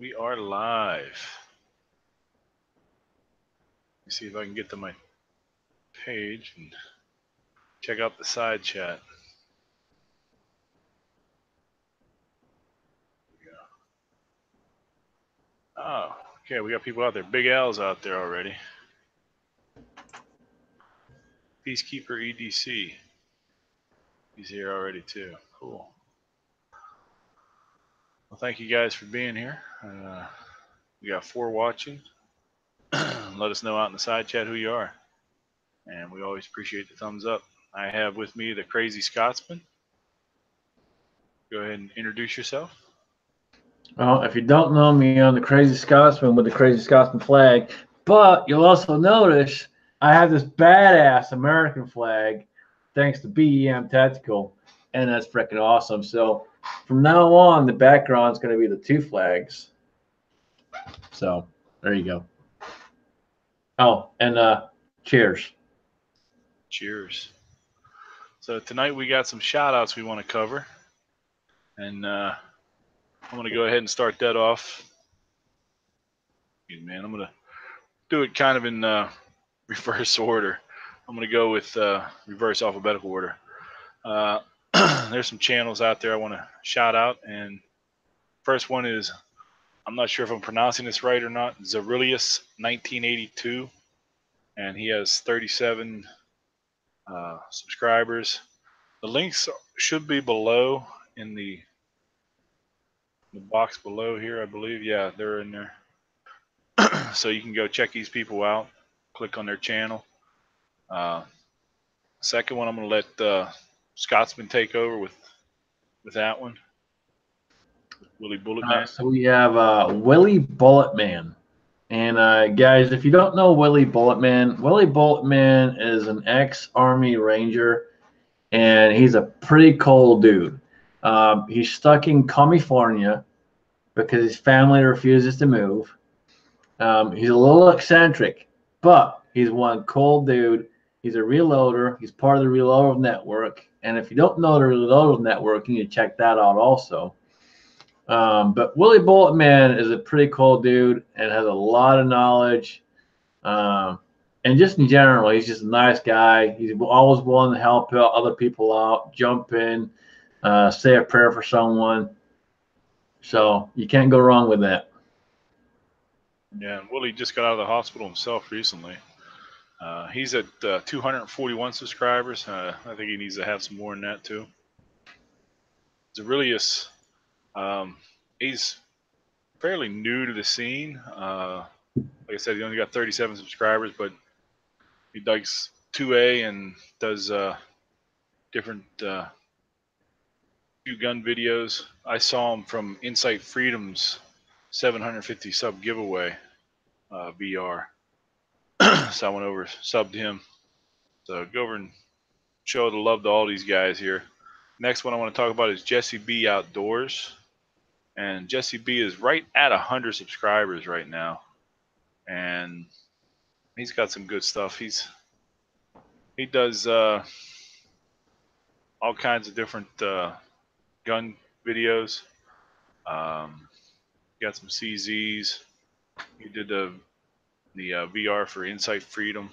We are live. Let me see if I can get to my page and check out the side chat. Oh, okay, we got people out there. Big Al's out there already. Peacekeeper EDC. He's here already too. Cool. Well, thank you guys for being here. We got 4 watching. Let us know out in the side chat who you are. And we always appreciate the thumbs up. I have with me the Crazy Scotsman. Go ahead and introduce yourself. Well, if you don't know me, I'm the Crazy Scotsman with the Crazy Scotsman flag. But you'll also notice I have this badass American flag thanks to BEM Tactical, and that's freaking awesome. So from now on, the background is going to be the 2 flags. So there you go. Oh, and cheers. Cheers. So tonight we got some shout outs we want to cover. And I'm going to go ahead and start that off. Man, I'm going to do it kind of in reverse order. I'm going to go with reverse alphabetical order. There's some channels out there I want to shout out. And first one is, I'm not sure if I'm pronouncing this right or not, Zyralius 1982. And he has 37 subscribers. The links should be below in the box below here, I believe. Yeah, they're in there. So you can go check these people out. Click on their channel. Second one, I'm going to let Scotsman take over with that one. Willie Bulletman. So we have Willie Bulletman. And guys, if you don't know Willie Bulletman is an ex-Army Ranger, and he's a pretty cool dude. He's stuck in California because his family refuses to move. He's a little eccentric, but he's one cool dude. He's a reloader. He's part of the Reloader Network. And if you don't know the Reloader Network, you need to check that out also. But Willie Bulletman is a pretty cool dude and has a lot of knowledge. And just in general, he's just a nice guy. He's always willing to help other people out, jump in, say a prayer for someone. So you can't go wrong with that. Yeah, and Willie just got out of the hospital himself recently. He's at 241 subscribers. I think he needs to have some more than that too. Zyralius, he's fairly new to the scene. Like I said, he only got 37 subscribers, but he does 2A and does different few gun videos. I saw him from Insight Freedom's 750 sub giveaway VR. So I went over, subbed him. So go over and show the love to all these guys here. Next one I want to talk about is JesseB Outdoors. And JesseB is right at 100 subscribers right now. And he's got some good stuff. He does all kinds of different gun videos. Got some CZs. He did the VR for Insight Freedom.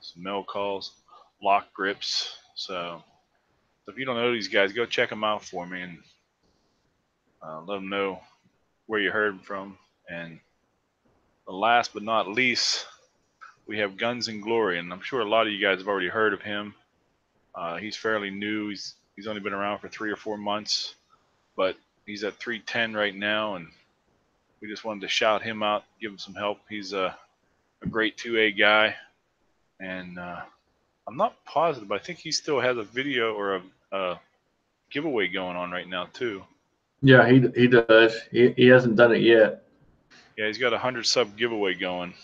Some mail calls, lock grips. So if you don't know these guys, go check them out for me and let them know where you heard them from. And last but not least, we have Guns and Glory, and I'm sure a lot of you guys have already heard of him. He's fairly new. He's only been around for 3 or 4 months, but he's at 310 right now, and we just wanted to shout him out, give him some help. He's a great 2A guy, and I'm not positive, but I think he still has a video or a giveaway going on right now too. Yeah, he does. He hasn't done it yet. Yeah, he's got a 100 sub giveaway going,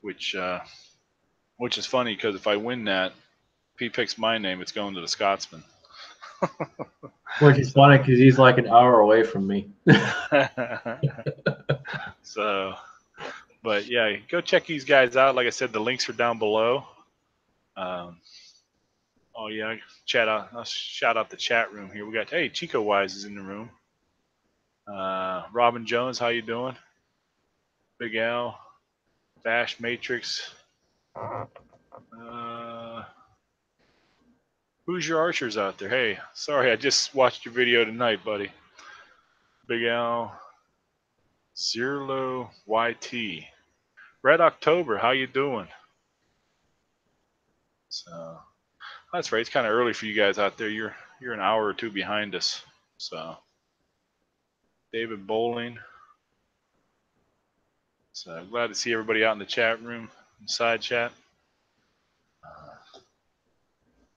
which is funny because if I win that, if he picks my name, it's going to the Scotsman. Which is funny because he's like an hour away from me. So, but yeah, go check these guys out. Like I said, the links are down below. Oh yeah, I'll shout out the chat room here. We got Chico Wise is in the room. Robin Jones, how you doing? Big Al, Bash Matrix. Who's your archers out there? Hey, sorry, I just watched your video tonight, buddy. Big Al, Zyralo YT. Red October, how you doing? So that's right. It's kind of early for you guys out there. You're an hour or two behind us. So David Bowling. So glad to see everybody out in the chat room, side chat.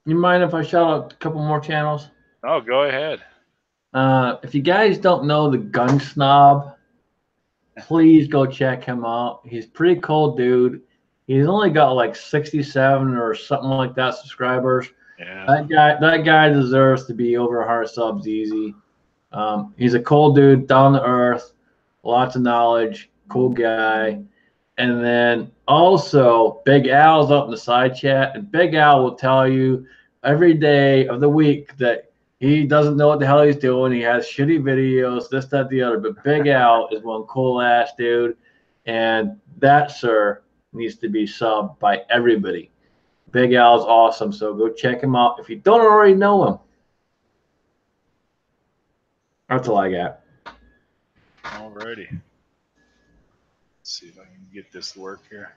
You mind if I shout out a couple more channels? Oh, go ahead. If you guys don't know the Gunsnob, please go check him out. He's a pretty cool dude. He's only got like 67 or something like that subscribers. Yeah. That guy deserves to be over 100 subs easy. He's a cool dude, down to earth, lots of knowledge, cool guy. And then also Big Al's up in the side chat, and Big Al will tell you every day of the week that he doesn't know what the hell he's doing. He has shitty videos, this, that, the other. But Big Al is one cool ass dude, and that sir needs to be subbed by everybody. Big Al's awesome, so go check him out if you don't already know him. That's all I got. Alrighty. Let's see if I can get this to work here.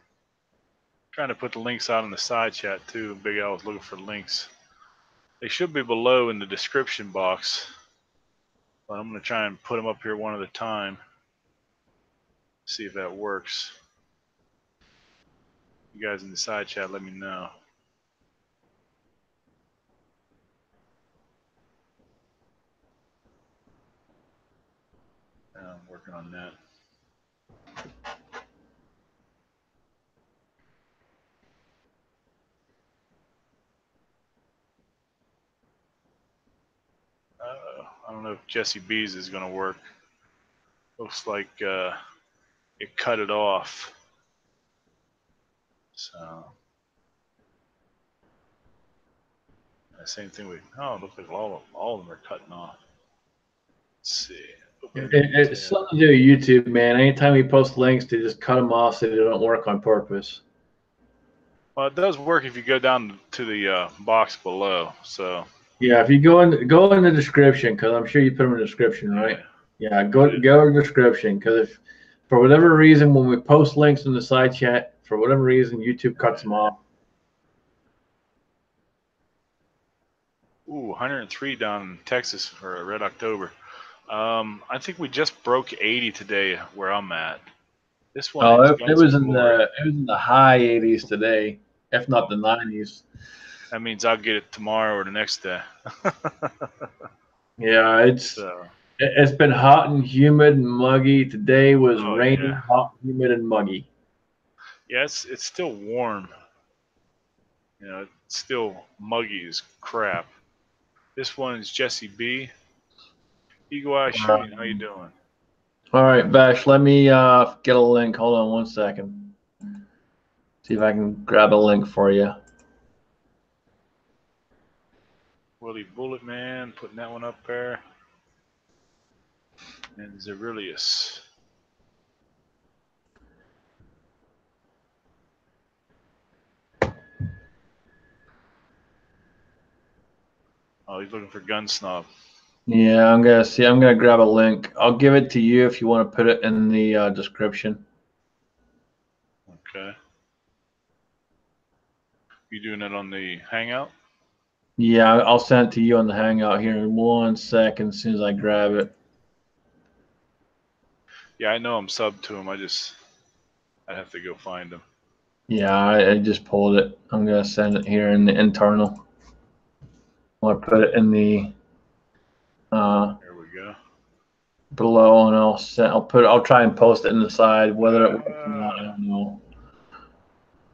Trying to put the links out in the side chat too. Big Al was looking for links. They should be below in the description box, but I'm going to try and put them up here one at a time. See if that works. You guys in the side chat, let me know. I'm working on that. I don't know if JesseB's is going to work. Looks like it cut it off. So, same thing with, oh, it looks like all of them are cutting off. Let's see. It's something to do with YouTube, man. Anytime we post links, they just cut them off so they don't work on purpose. Well, it does work if you go down to the box below. So yeah, if you go in the description, because I'm sure you put them in the description, right? Yeah, go in the description, because if for whatever reason when we post links in the side chat, for whatever reason YouTube cuts them off. Ooh, 103 down in Texas for Red October. I think we just broke 80 today where I'm at. This one. It was in the high 80s today, if not the 90s. That means I'll get it tomorrow or the next day. Yeah, it's been hot and humid and muggy. Today was rainy, hot, humid, and muggy. Yeah, it's still warm. You know, it's still muggy as crap. This one is JesseB. Eagle Eye Shooting, how you doing? All right, Bash, let me get a link. Hold on one second. See if I can grab a link for you. Willie Bulletman, putting that one up there. And Zyralius. Oh, he's looking for Gunsnob. Yeah, I'm gonna grab a link. I'll give it to you if you want to put it in the description. Okay. You doing it on the Hangout? Yeah, I'll send it to you on the Hangout here in 1 second as soon as I grab it. Yeah, I know I'm subbed to him. I have to go find him. Yeah, I just pulled it. I'm gonna send it here in the internal. I'll put it in the there we go. Below, and I'll try and post it in the side. Whether it works or not, I don't know.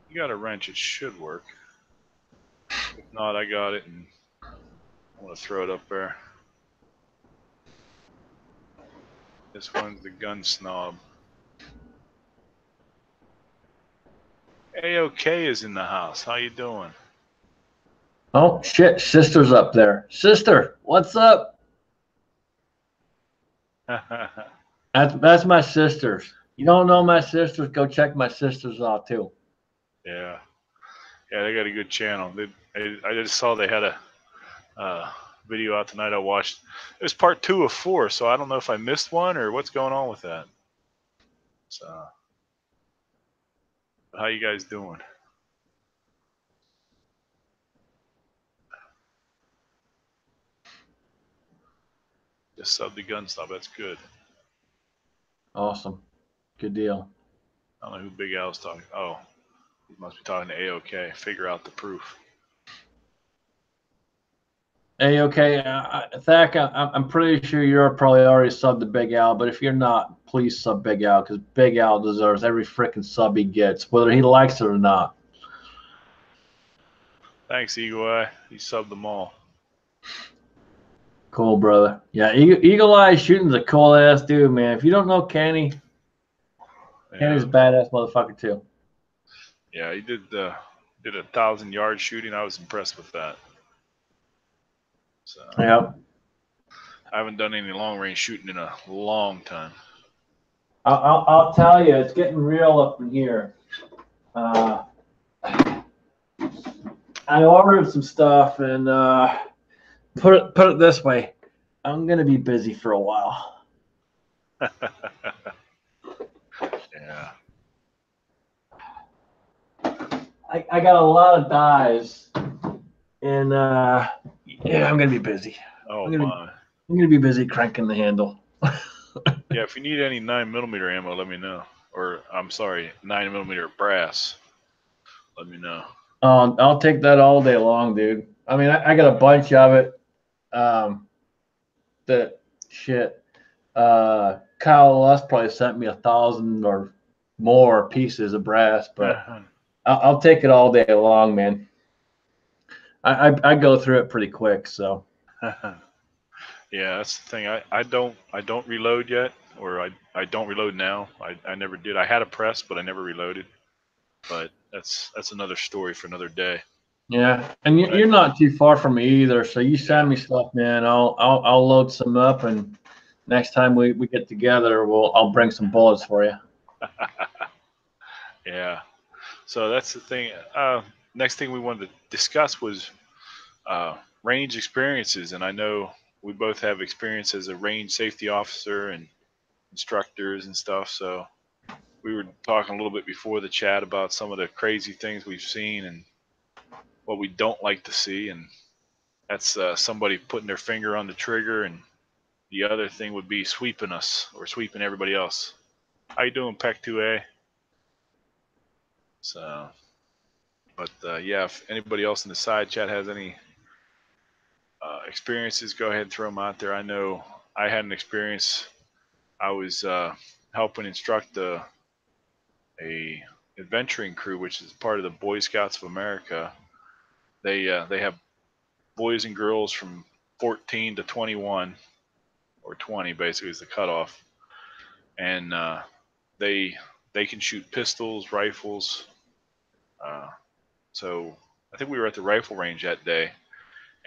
You got a wrench, it should work. If not, I got it, and I want to throw it up there. This one's the Gunsnob. AOK is in the house. How you doing? Oh shit, sister's up there. Sister, what's up? That's my sisters. You don't know my sisters? Go check my sisters out too. Yeah, yeah, they got a good channel. I just saw they had a video out tonight. I watched. It was part 2 of 4, so I don't know if I missed one or what's going on with that. So, how you guys doing? Just sub the Gunsnob. That's good. Awesome. Good deal. I don't know who Big Al's talking. Oh, he must be talking to AOK. Figure out the proof. Hey, okay, Thak, I'm pretty sure you're probably already subbed to Big Al, but if you're not, please sub Big Al because Big Al deserves every freaking sub he gets, whether he likes it or not. Thanks, Eagle Eye. You subbed them all. Cool, brother. Yeah, Eagle Eye Shooting's a cool ass dude, man. If you don't know Kenny's a Yeah, badass motherfucker too. yeah. He did 1,000-yard shooting. I was impressed with that. So Yeah. I haven't done any long range shooting in a long time. I'll tell you, it's getting real up in here. I ordered some stuff and put it this way, I'm gonna be busy for a while. Yeah. I got a lot of dies, and yeah, I'm gonna be busy. Oh I'm my. gonna be busy cranking the handle. Yeah, if you need any 9mm ammo, let me know. Or I'm sorry, 9mm brass. Let me know. I'll take that all day long, dude. I mean, I got a bunch of it. That shit. Kyle Lust probably sent me 1,000 or more pieces of brass, but I'll take it all day long, man. I go through it pretty quick, so. Yeah, that's the thing. I don't reload yet, or I don't reload now. I never did. I had a press, but I never reloaded. But that's another story for another day. Yeah, and But you're not too far from me either, so you send yeah, me stuff, man. I'll load some up, and next time we get together, I'll bring some bullets for you. yeah. So that's the thing. Next thing we wanted to discuss was range experiences, and I know we both have experience as a range safety officer and instructors and stuff. So we were talking a little bit before the chat about some of the crazy things we've seen and what we don't like to see, and that's somebody putting their finger on the trigger, and the other thing would be sweeping us or sweeping everybody else. How you doing, Pec 2A? So, but yeah, if anybody else in the side chat has any experiences, go ahead and throw them out there. I know I had an experience. I was helping instruct a adventuring crew, which is part of the Boy Scouts of America. They have boys and girls from 14 to 21, or 20 basically is the cutoff, and they can shoot pistols, rifles. Uh, so I think we were at the rifle range that day,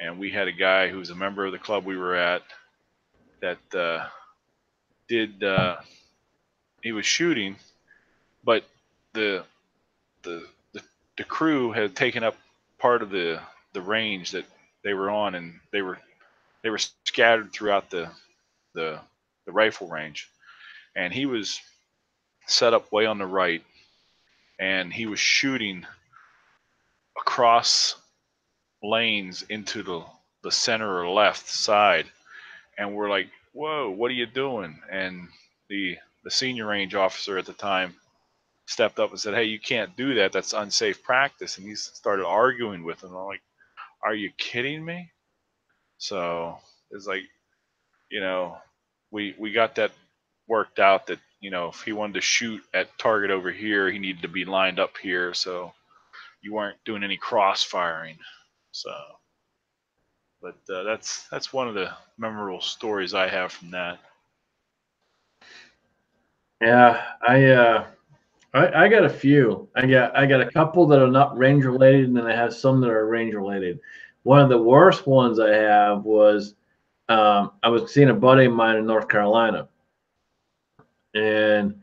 and we had a guy who was a member of the club we were at that did he was shooting, but the the the, the crew had taken up part of the range that they were on, and they were scattered throughout the, the rifle range, and he was set up way on the right, and he was shooting across lanes into the center or left side, and we're like, whoa, what are you doing? And the senior range officer at the time stepped up and said, hey, you can't do that, that's unsafe practice. And he started arguing with him. I'm like, are you kidding me? So it's like, you know, we got that worked out that, you know, if he wanted to shoot at target over here, he needed to be lined up here, so you weren't doing any cross firing. So, but that's one of the memorable stories I have from that. Yeah, I got a few. I got a couple that are not range related, and then I have some that are range related. One of the worst ones I have was I was seeing a buddy of mine in North Carolina, and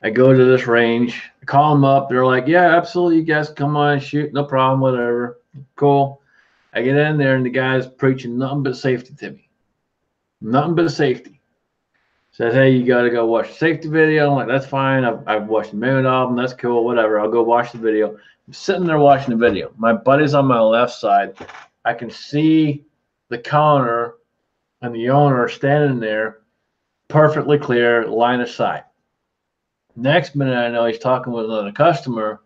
I go to this range, I call them up. They're like, "Yeah, absolutely, you guys come on, shoot, no problem, whatever, cool." I get in there, and the guy's preaching nothing but safety to me, nothing but safety. Says, "Hey, you got to go watch the safety video." I'm like, "That's fine. I've watched a million of them. That's cool. Whatever. I'll go watch the video." I'm sitting there watching the video. My buddy's on my left side. I can see the counter and the owner standing there, perfectly clear, line of sight. Next minute, I know he's talking with another customer,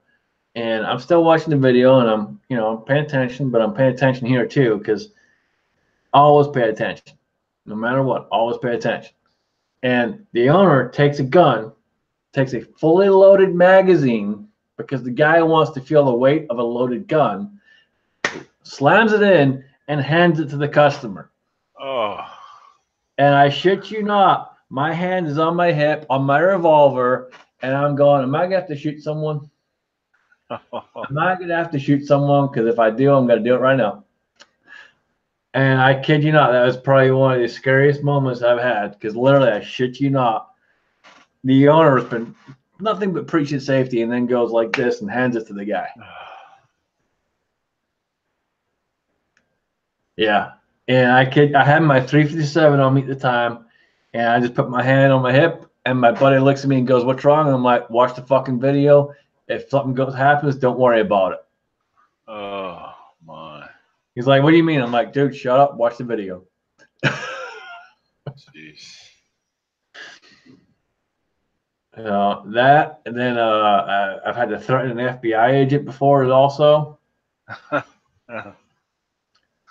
and I'm still watching the video, and I'm paying attention, but I'm paying attention here too, because always pay attention, no matter what. Always pay attention. And the owner takes a gun, takes a fully loaded magazine, because the guy wants to feel the weight of a loaded gun, slams it in, and hands it to the customer. Oh. And I shit you not, my hand is on my hip, on my revolver, and I'm going, am I going to have to shoot someone? Am I going to have to shoot someone? Because if I do, I'm going to do it right now. And I kid you not, that was probably one of the scariest moments I've had, because literally, I shit you not, the owner has been nothing but preaching safety, and then goes like this and hands it to the guy. Yeah. And I had my 357 on me at the time, and I just put my hand on my hip, and my buddy looks at me and goes, "What's wrong?" And I'm like, "Watch the fucking video. If something happens, don't worry about it." Oh my. He's like, "What do you mean?" I'm like, "Dude, shut up. Watch the video." Jeez. That, and then I've had to threaten an FBI agent before also.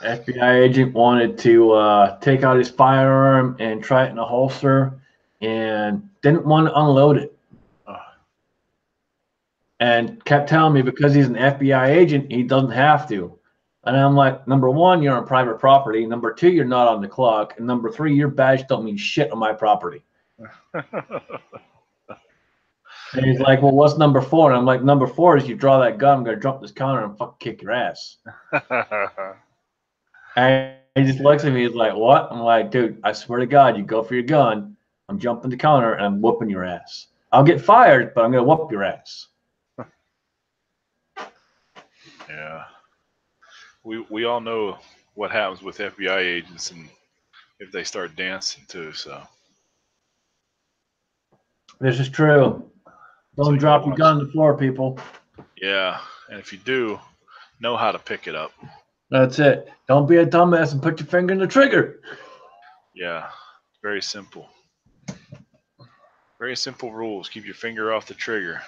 FBI agent wanted to take out his firearm and try it in a holster, and didn't want to unload it. And kept telling me because he's an FBI agent, he doesn't have to. And I'm like, number one, you're on private property. Number two, you're not on the clock. And number three, your badge don't mean shit on my property. And he's like, well, what's number four? And I'm like, number four is you draw that gun, I'm going to jump this counter and fucking kick your ass. And he just looks at me, he's like, what? I'm like, dude, I swear to God, you go for your gun, I'm jumping the counter and I'm whooping your ass. I'll get fired, but I'm going to whoop your ass. Yeah. We all know what happens with FBI agents and if they start dancing too, so. This is true. Don't drop your gun on the floor, people. Yeah, and if you do, know how to pick it up. That's it. Don't be a dumbass and put your finger in the trigger. Yeah, very simple. Very simple rules. Keep your finger off the trigger.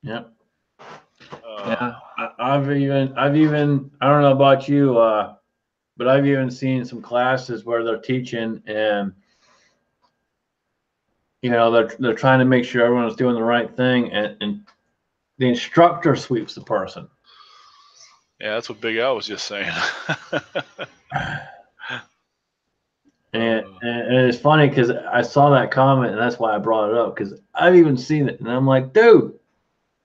Yep. Yeah, I've even I don't know about you, but I've even seen some classes where they're teaching, and they're trying to make sure everyone's doing the right thing, and the instructor sweeps the person. Yeah, that's what Big Al was just saying. And it's funny because I saw that comment, and that's why I brought it up, because I've even seen it, and I'm like, dude,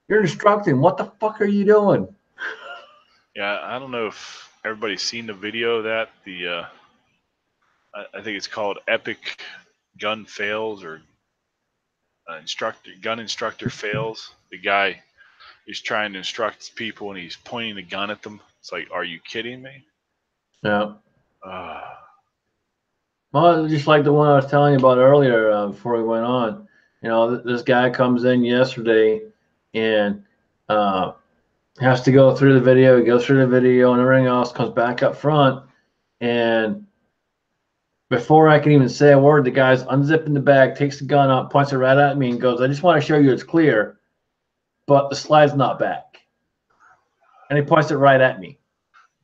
you're instructing. What the fuck are you doing? Yeah, I don't know if everybody's seen the video of that. I think it's called Epic Gun Fails, or Gun Instructor Fails. The guy is trying to instruct people and he's pointing the gun at them. It's like, are you kidding me? Yeah. Well, just like the one I was telling you about earlier before we went on. This guy comes in yesterday and has to go through the video. He goes through the video and everything else, comes back up front. And before I can even say a word, the guy's unzipping the bag, takes the gun out, points it right at me and goes, I just want to show you it's clear, but the slide's not back. And he points it right at me.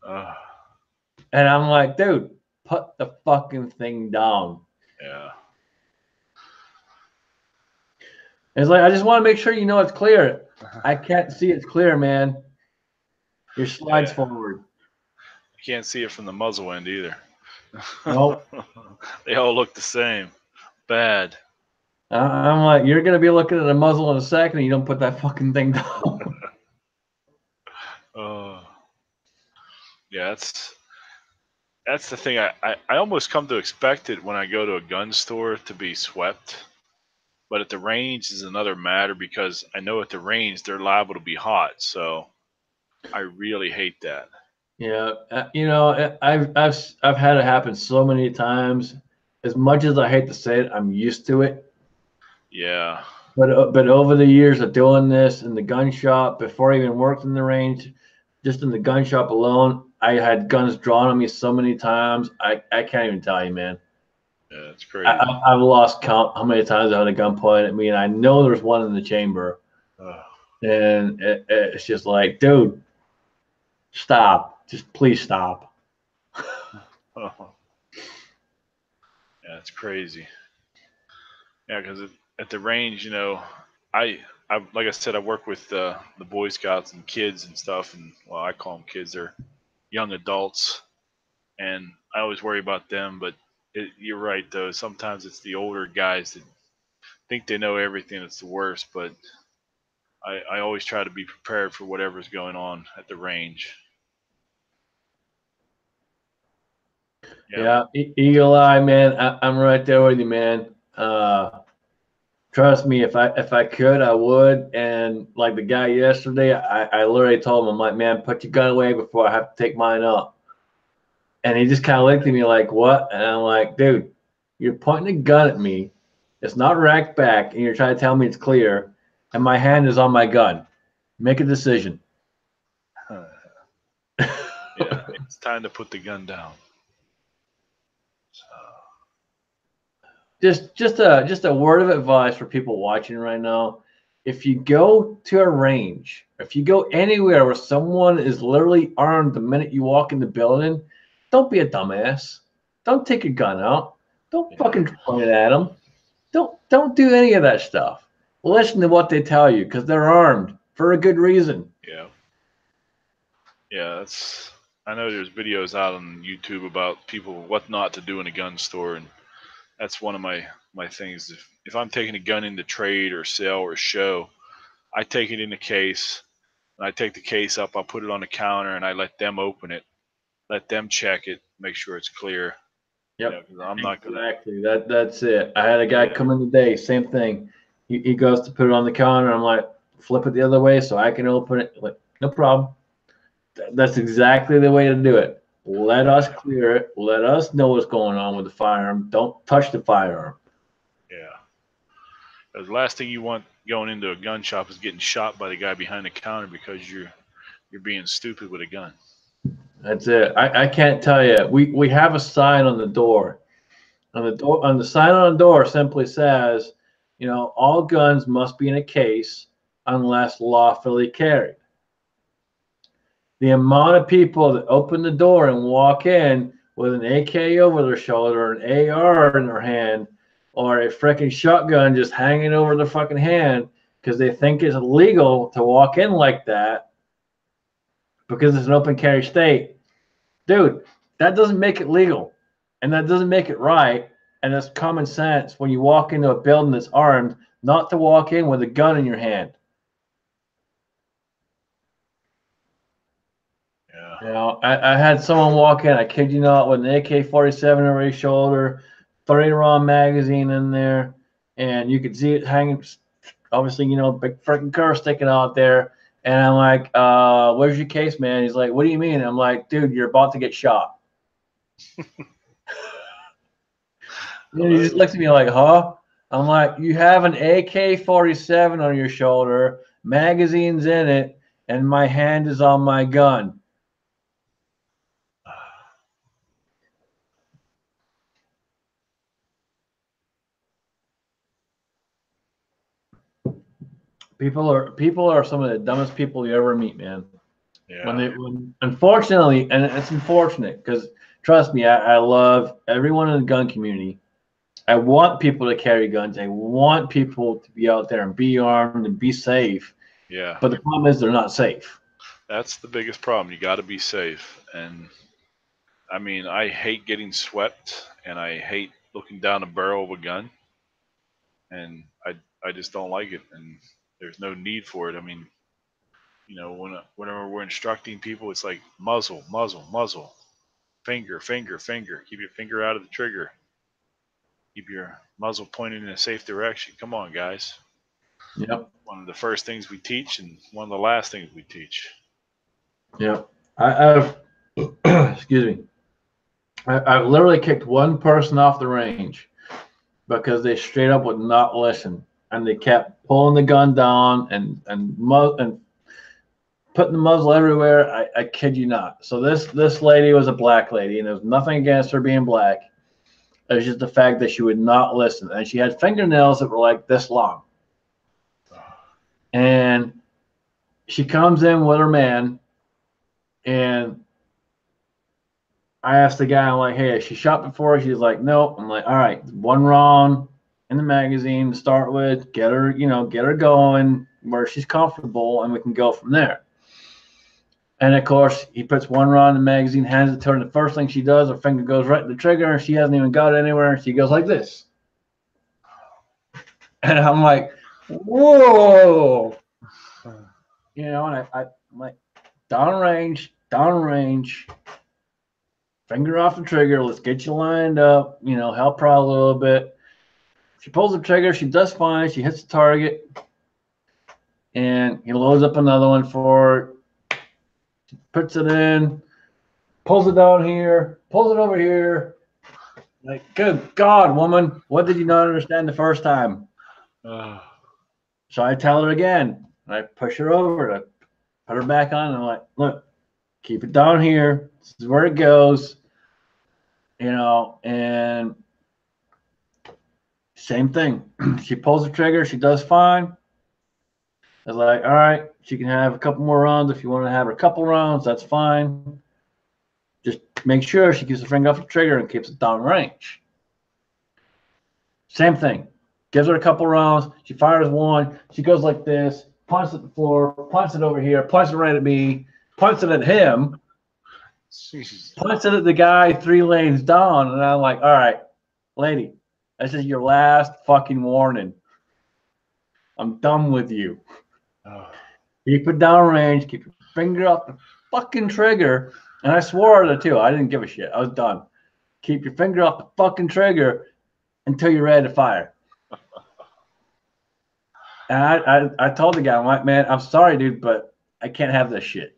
And I'm like, dude, put the fucking thing down. Yeah. It's like, I just want to make sure you know it's clear. I can't see it's clear, man. Your slide's forward. I can't see it from the muzzle end either. Nope. They all look the same. Bad. I'm like, you're going to be looking at the muzzle in a second and you don't put that fucking thing down. Yeah, that's the thing. I almost come to expect it when I go to a gun store to be swept. But at the range is another matter because I know at the range they're liable to be hot. So I really hate that. Yeah, I've had it happen so many times. As much as I hate to say it, I'm used to it. Yeah. But over the years of doing this in the gun shop, before I even worked in the range, just in the gun shop alone, I had guns drawn on me so many times. I can't even tell you, man. Yeah, it's I, crazy. I've lost count how many times I had a gun pointed at me, and I know there's one in the chamber. Oh. And it's just like, dude, stop. Just please stop. Oh. Yeah, it's crazy. Yeah, because at the range, I like I said, I work with the Boy Scouts and kids and stuff, and well, I call them kids. They're young adults, and I always worry about them. But you're right, though. Sometimes it's the older guys that think they know everything. It's the worst, but I always try to be prepared for whatever's going on at the range. Yeah, Yeah, Eagle Eye, man. I'm right there with you, man. Trust me, if I could, I would. And like the guy yesterday, I literally told him, I'm like, man, put your gun away before I have to take mine up. And he just kind of looked at me like, what? And I'm like, dude, you're pointing a gun at me. It's not racked back, and you're trying to tell me it's clear, and my hand is on my gun. Make a decision. yeah. It's time to put the gun down. So, Just a word of advice for people watching right now. If you go to a range, if you go anywhere where someone is literally armed the minute you walk in the building, don't be a dumbass. Don't take your gun out. Don't yeah, fucking point it at them. Don't do any of that stuff. Listen to what they tell you because they're armed for a good reason. yeah, yeah. That's. I know there's videos out on YouTube about people what not to do in a gun store, and that's one of my things. If I'm taking a gun into trade or sell or show, I take it in the case, and I take the case up. I put it on the counter, and I let them open it, let them check it, make sure it's clear. Yep, 'Cause I'm not gonna. exactly. That's it. I had a guy Yeah, come in today, same thing. He goes to put it on the counter. I'm like, flip it the other way so I can open it. Like, no problem. That's exactly the way to do it. Let us yeah, clear it. Let us know what's going on with the firearm. Don't touch the firearm. yeah. 'Cause the last thing you want going into a gun shop is getting shot by the guy behind the counter because you're being stupid with a gun. That's it. I can't tell you. We have a sign on the door. On the sign on the door simply says, all guns must be in a case unless lawfully carried. The amount of people that open the door and walk in with an AK over their shoulder, an AR in their hand, or a freaking shotgun just hanging over their fucking hand because they think it's illegal to walk in like that because it's an open carry state. Dude, that doesn't make it legal. And that doesn't make it right. And that's common sense when you walk into a building that's armed, not to walk in with a gun in your hand. Yeah, I had someone walk in, I kid you not, with an AK-47 over his shoulder, 30 round magazine in there, and you could see it hanging, obviously, big freaking curve sticking out there. And I'm like, where's your case, man? He's like, what do you mean? I'm like, dude, you're about to get shot. And he just hello. looks at me like, huh? I'm like, you have an AK-47 on your shoulder, magazines in it, and my hand is on my gun. People are some of the dumbest people you ever meet, man. Yeah, Unfortunately, and it's unfortunate because trust me, I love everyone in the gun community. I want people to carry guns. I want people to be out there and be armed and be safe. yeah. But the problem is they're not safe. That's the biggest problem. You got to be safe. And I mean, I hate getting swept, and I hate looking down the barrel of a gun, and I just don't like it. And there's no need for it. I mean, You know, whenever we're instructing people, it's like muzzle, muzzle, muzzle, finger, finger, finger. Keep your finger out of the trigger. Keep your muzzle pointed in a safe direction. Come on, guys. Yep. One of the first things we teach, and one of the last things we teach. Yep. I've excuse me. I've literally kicked one person off the range because they straight up would not listen, and they kept pulling the gun down and putting the muzzle everywhere. I kid you not. So this lady was a black lady, and there's nothing against her being black. It was just the fact that she would not listen, and she had fingernails that were like this long. And she comes in with her man, and I asked the guy, I'm like, hey, has she shot before? She's like, nope. I'm like, all right, one round in the magazine to start with, get her, get her going where she's comfortable, and we can go from there. And of course, he puts one round in the magazine, hands it to her, and the first thing she does, her finger goes right to the trigger, and she hasn't even got it anywhere. She goes like this. And I'm like, whoa. And I'm like, downrange, finger off the trigger. Let's get you lined up, help her out a little bit. She pulls the trigger. She does fine. She hits the target. And he loads up another one for her. She puts it in, pulls it down here, pulls it over here. Like, good God, woman, what did you not understand the first time? So I tell her again. I push her over to put her back on. And I'm like, look, keep it down here. This is where it goes. And same thing. She pulls the trigger. She does fine. I was like, all right, she can have a couple more rounds. If you want to have her a couple rounds, that's fine. Just make sure she keeps the finger off the trigger and keeps it down range. Same thing. Gives her a couple rounds. She fires one. She goes like this, points at the floor, points it over here, points it right at me, points it at him, points it at the guy 3 lanes down. And I'm like, all right, lady, this is your last fucking warning. I'm done with you. Keep it down range. Keep your finger off the fucking trigger. And I swore at her too. I didn't give a shit. I was done. Keep your finger off the fucking trigger until you're ready to fire. And I told the guy, I'm like, man, I'm sorry, dude, but I can't have this shit.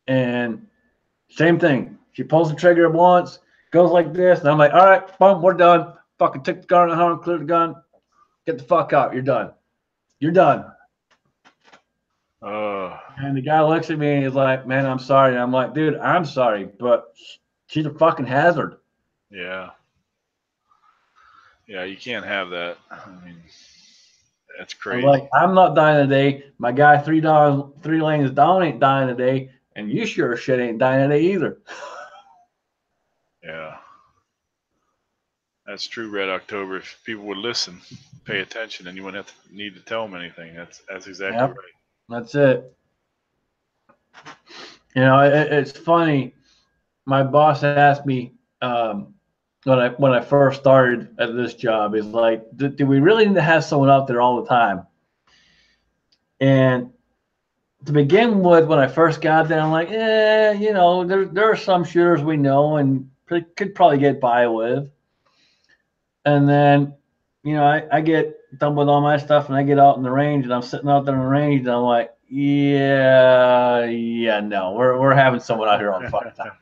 And same thing. She pulls the trigger once, goes like this, and I'm like, all right, boom, we're done. Fucking took the gun out, home, cleared the gun. Get the fuck out. You're done. You're done. And the guy looks at me and he's like, man, I'm sorry. And I'm like, dude, I'm sorry, but she's a fucking hazard. Yeah. Yeah, you can't have that. I mean, that's crazy. I'm like, I'm not dying today. My guy 3 lanes down ain't dying today, and you sure shit ain't dying today either. Yeah. That's true, Red October. If people would listen, pay attention, and you wouldn't have to need to tell them anything. That's exactly right. That's it. It's funny. My boss asked me when I first started at this job, is like, do we really need to have someone out there all the time? And to begin with, when I first got there, I'm like, there are some shooters we know and could probably get by with. And then, I get done with all my stuff and I get out in the range and I'm sitting out there in the range and I'm like, no, we're having someone out here all the fucking time.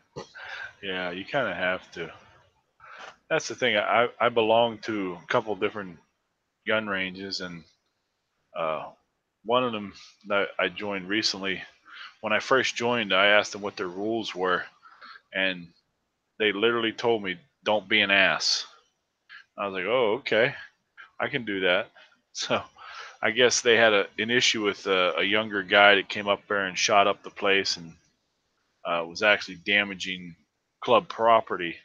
Yeah, you kind of have to. That's the thing. I belong to a couple different gun ranges, and one of them that I joined recently. When I first joined, I asked them what their rules were, and they literally told me, "Don't be an ass." I was like, "Oh, okay, I can do that." So I guess they had an issue with a younger guy that came up there and shot up the place and was actually damaging club property.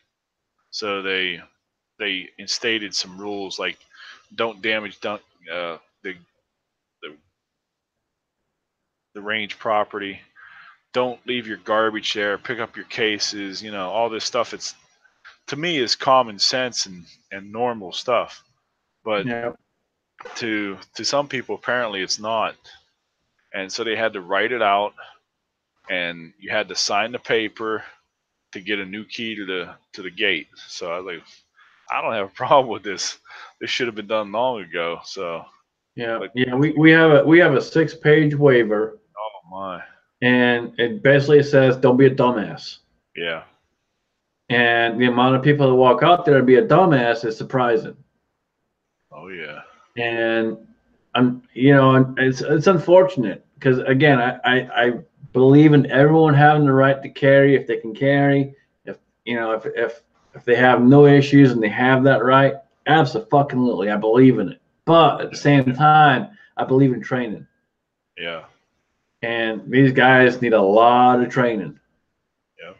So they instated some rules like don't damage the the range property. Don't leave your garbage there. Pick up your cases. All this stuff. It's to me is common sense and normal stuff, but Yeah. to some people apparently it's not. and so they had to write it out, and you had to sign the paper to get a new key to the gate. So I was like, I don't have a problem with this. This should have been done long ago. So, Yeah, but yeah, we have a 6-page waiver, oh my, and it basically says don't be a dumbass. yeah, And the amount of people that walk out there and be a dumbass is surprising. oh yeah, And it's unfortunate because again, I believe in everyone having the right to carry if they can carry. If if they have no issues and they have that right, absolutely, I believe in it. But at the same time, I believe in training. yeah, And these guys need a lot of training. yeah.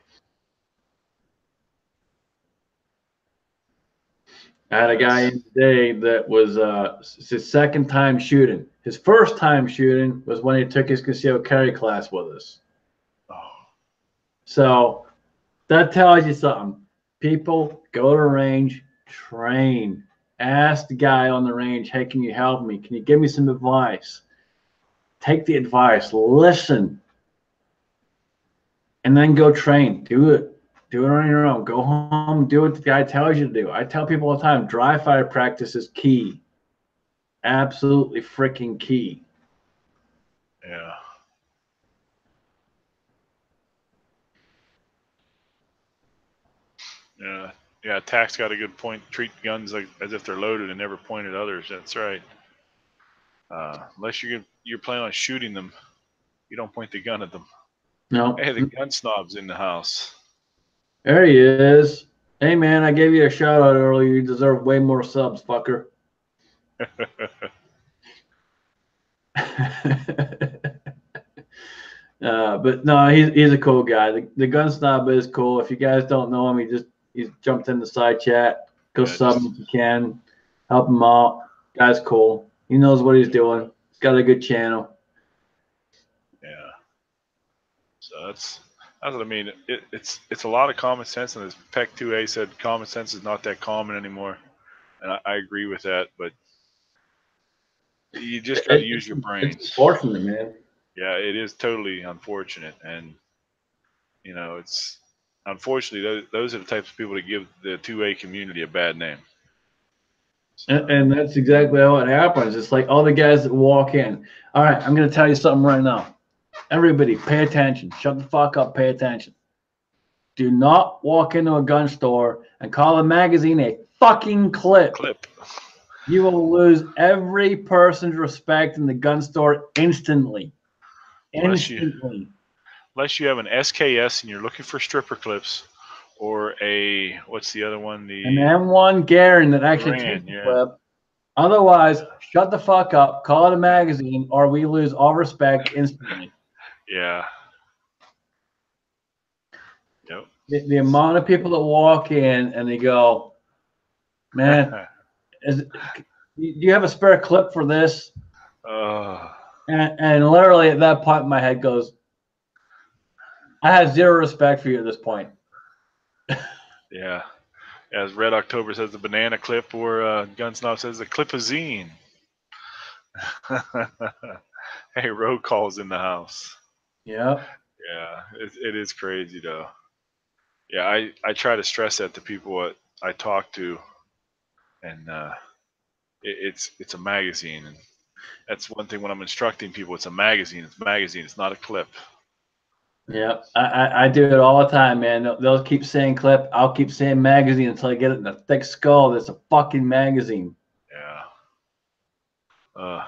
I had a guy in today that was his second time shooting. His first time shooting was when he took his concealed carry class with us. Oh, So that tells you something. People go to range, train, ask the guy on the range, hey, can you help me? Can you give me some advice? Take the advice, listen, and then go train. Do it. Do it on your own. Go home, do what the guy tells you to do. I tell people all the time, dry fire practice is key. Absolutely freaking key. yeah. Yeah, yeah. Tack's got a good point. Treat guns like as if they're loaded and never point at others. That's right. Unless you're planning on shooting them, you don't point the gun at them. No. Hey, the gun snob's in the house. There he is. Hey man, I gave you a shout out earlier. You deserve way more subs, fucker. But no, he's a cool guy. The gun snob is cool. If you guys don't know him, he's jumped in the side chat. Go Yeah, sub him if you can. Help him out. Guy's cool. He knows what he's doing. He's got a good channel. yeah. So that's what I mean. It's a lot of common sense, and as Peck 2A said, common sense is not that common anymore, and I agree with that. But you just got to use your It's brains. unfortunate, man. Yeah, it is totally unfortunate, and it's unfortunately those are the types of people that give the 2A community a bad name. So, And that's exactly how it happens. It's like all the guys that walk in. All right, I'm going to tell you something right now. Everybody, pay attention. Shut the fuck up. Pay attention. Do not walk into a gun store and call a magazine a fucking clip. You will lose every person's respect in the gun store instantly. unless you have an SKS and you're looking for stripper clips, or what's the other one? An M1 Garand that actually takes the clip. Otherwise, shut the fuck up, call it a magazine, or we lose all respect instantly. Yeah. Yep. The amount of people that walk in and they go, man, do you have a spare clip for this? And literally at that point, my head goes, I have zero respect for you at this point. Yeah. As Red October says, the banana clip, or Gunsnob says the clipazine. Hey, roll call's in the house. Yeah. Yeah, it is crazy though. Yeah, I try to stress that to people what I talk to, and it's a magazine, and that's one thing when I'm instructing people. It's a magazine. It's a magazine. It's not a clip. Yeah, I do it all the time, man. They'll keep saying clip. I'll keep saying magazine until I get it in a thick skull. That's a fucking magazine. Yeah.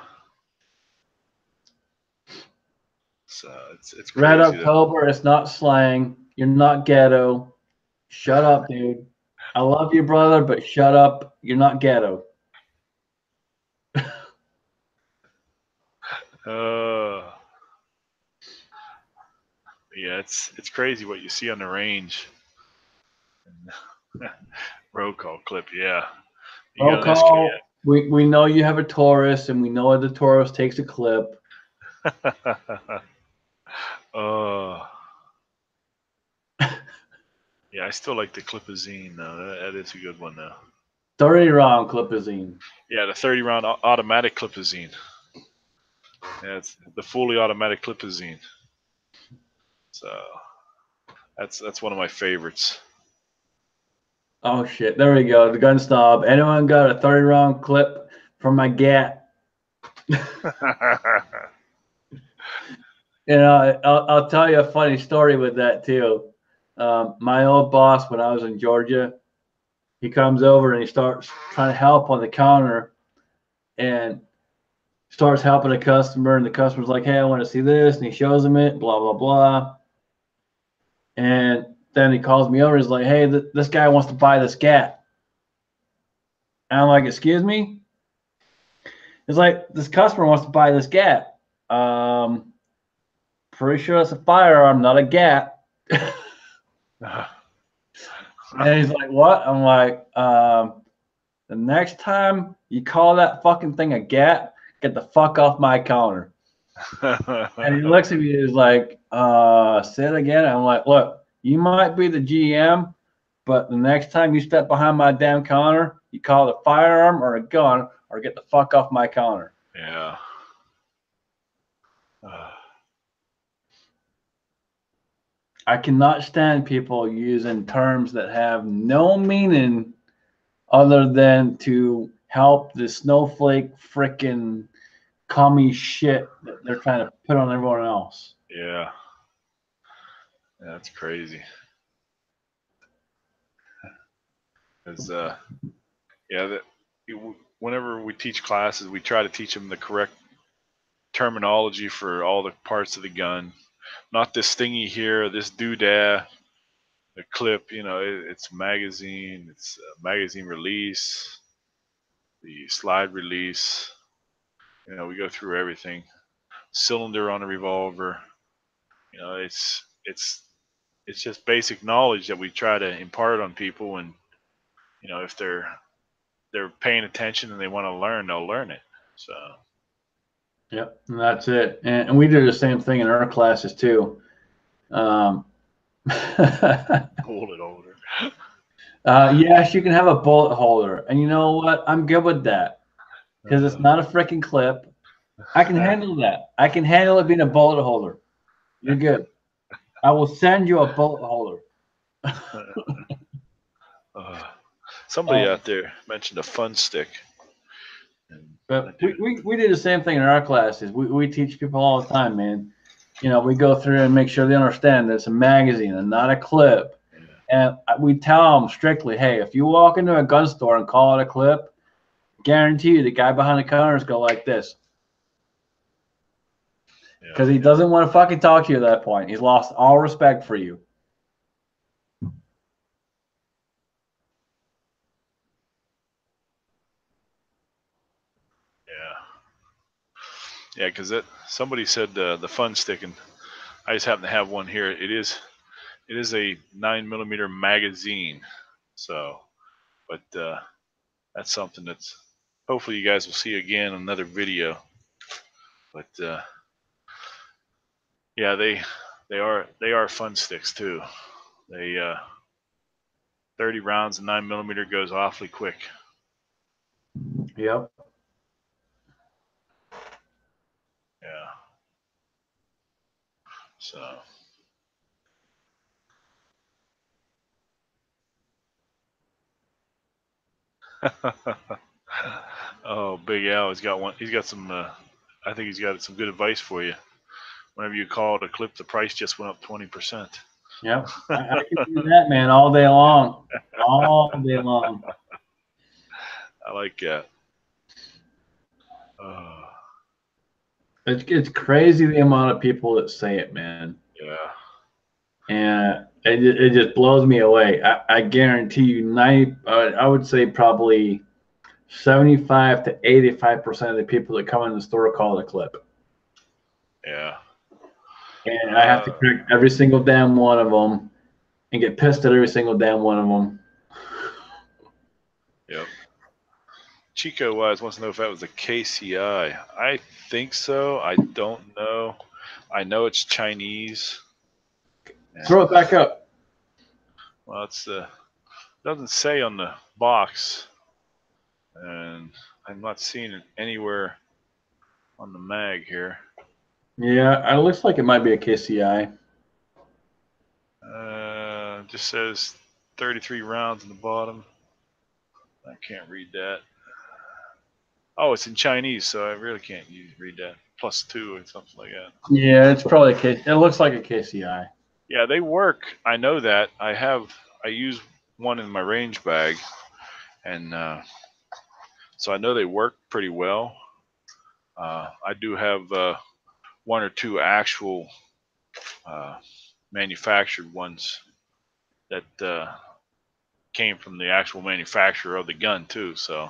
So it's crazy. Red October, it's not slang. You're not ghetto. Shut up, dude. I love you, brother, but shut up. You're not ghetto. Yeah, it's crazy what you see on the range. Roll call clip, yeah. You Roll call. We know you have a Taurus, and we know the Taurus takes a clip. Yeah, I still like the clipazine though. That is a good one though. 30 round clipazine. Yeah, the 30 round automatic clipazine. Yeah, it's the fully automatic clipazine. So that's one of my favorites. Oh shit! There we go. The gun snob. Anyone got a 30 round clip from my gat? You know, I'll tell you a funny story with that too. My old boss, when I was in Georgia, he comes over and he starts trying to help on the counter, and starts helping a customer, and the customer's like, "Hey, I want to see this," and he shows him it, blah blah blah, and then he calls me over. He's like, "Hey, this guy wants to buy this gat," and I'm like, "Excuse me?" He's like, "This customer wants to buy this gat." Pretty sure it's a firearm, not a gat. And he's like, "What?" I'm like, "The next time you call that fucking thing a gat, get the fuck off my counter." And he looks at me, he's like, "Say it again." I'm like, "Look, you might be the GM, but the next time you step behind my damn counter, you call it a firearm or a gun, or get the fuck off my counter." Yeah. I cannot stand people using terms that have no meaning other than to help the snowflake frickin' commie shit that they're trying to put on everyone else. Yeah. That's crazy. Cause yeah, whenever we teach classes, we try to teach them the correct terminology for all the parts of the gun. Not this thingy here, this doodah, the clip. You know, it's magazine, it's magazine release, the slide release. You know, we go through everything. Cylinder on a revolver. You know, it's just basic knowledge that we try to impart on people, and you know, if they're paying attention and they want to learn, they'll learn it. So. Yep, and that's it. And we do the same thing in our classes too. Um, Hold it older. yes, you can have a bullet holder, and you know what? I'm good with that because it's not a freaking clip. I can handle that. I can handle it being a bullet holder. You're good. I will send you a bullet holder. Somebody out there mentioned a fun stick. And I But do. we do the same thing in our classes. We teach people all the time, man. You know, we go through and make sure they understand that it's a magazine and not a clip. Yeah. And we tell them strictly, hey, if you walk into a gun store and call it a clip, guarantee you the guy behind the counter is going like this. Because he doesn't want to fucking talk to you at that point. He's lost all respect for you. Yeah. Yeah, because somebody said the fun stick, and I just happen to have one here. It is a 9mm magazine. So, but that's something that's hopefully you guys will see again in another video. But yeah, they are fun sticks too. They 30 rounds and 9mm goes awfully quick. Yep. Yeah. So. Oh, Big Al, he's got one. He's got some. I think he's got some good advice for you. Whenever you call it a clip, the price just went up 20%. Yep. I can do that, man, all day long. All day long. I like that. Uh, It's crazy the amount of people that say it, man. yeah. And it just blows me away. I guarantee you, 90, I would say probably 75 to 85% of the people that come in the store call it a clip. Yeah. And I have to correct every single damn one of them and get pissed at every single damn one of them. Yep. Chico Wise wants to know if that was a KCI. I think so. I don't know. I know it's Chinese. Throw it back up. Well, it's doesn't say on the box, and I'm not seeing it anywhere on the mag here. Yeah, it looks like it might be a KCI. Just says 33 rounds in the bottom. I can't read that. Oh, it's in Chinese, so I really can't read that. +2 or something like that. Yeah, it's probably a K. It looks like a KCI. Yeah, they work. I know that. I use one in my range bag, and so I know they work pretty well. I do have one or two actual uh, manufactured ones that came from the actual manufacturer of the gun too. So,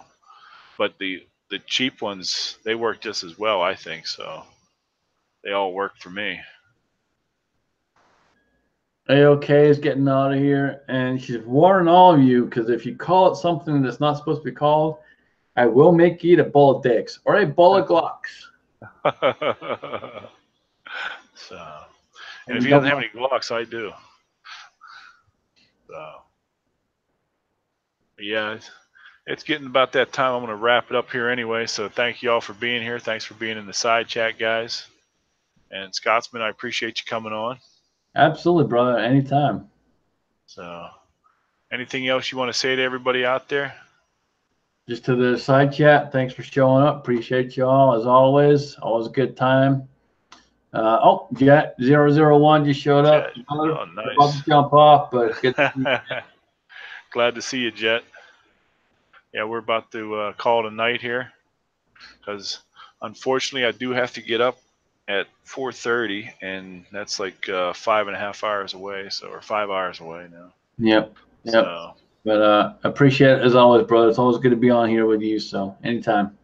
but the cheap ones, they work just as well, I think. So they all work for me. AOK is getting out of here, and she's warning all of you because if you call it something that's not supposed to be called, I will make you eat a bowl of dicks or a bowl of Glocks. So, and And if you he don't doesn't have want. any Glocks, I do. So, yeah, it's getting about that time. I'm going to wrap it up here anyway. So thank you all for being here. Thanks for being in the side chat, guys. And Scotsman, I appreciate you coming on. Absolutely, brother. Anytime. So, anything else you want to say to everybody out there? Just to the side chat, thanks for showing up. Appreciate you all as always. Always a good time. Jet 001 just showed up. Jet. Brother. Oh, About to nice. jump off, but good. Glad to see you, Jet. Yeah, we're about to call it a night here because unfortunately I do have to get up at 4:30, and that's like 5.5 hours away, so or 5 hours away now. Yep. Yep. So, But appreciate it as always, brother. It's always good to be on here with you. So anytime.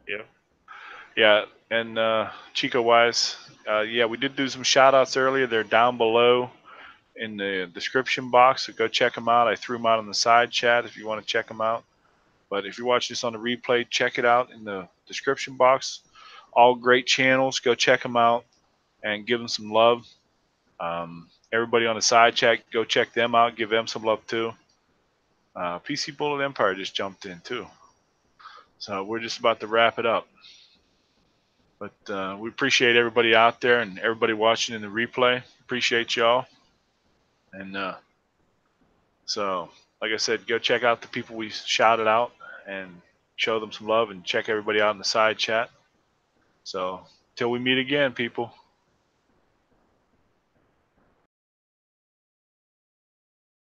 yeah, and Chico wise, yeah, we did do some shout outs earlier. They're down below in the description box, so go check them out. I threw them out on the side chat if you want to check them out. But if you watch this on the replay, check it out in the description box. All great channels. Go check them out and give them some love. Everybody on the side chat, go check them out. Give them some love too. PC Bullet Empire just jumped in too. So we're just about to wrap it up. But we appreciate everybody out there and everybody watching in the replay. Appreciate y'all. And so, like I said, go check out the people we shouted out and show them some love and check everybody out in the side chat. So, till we meet again, people.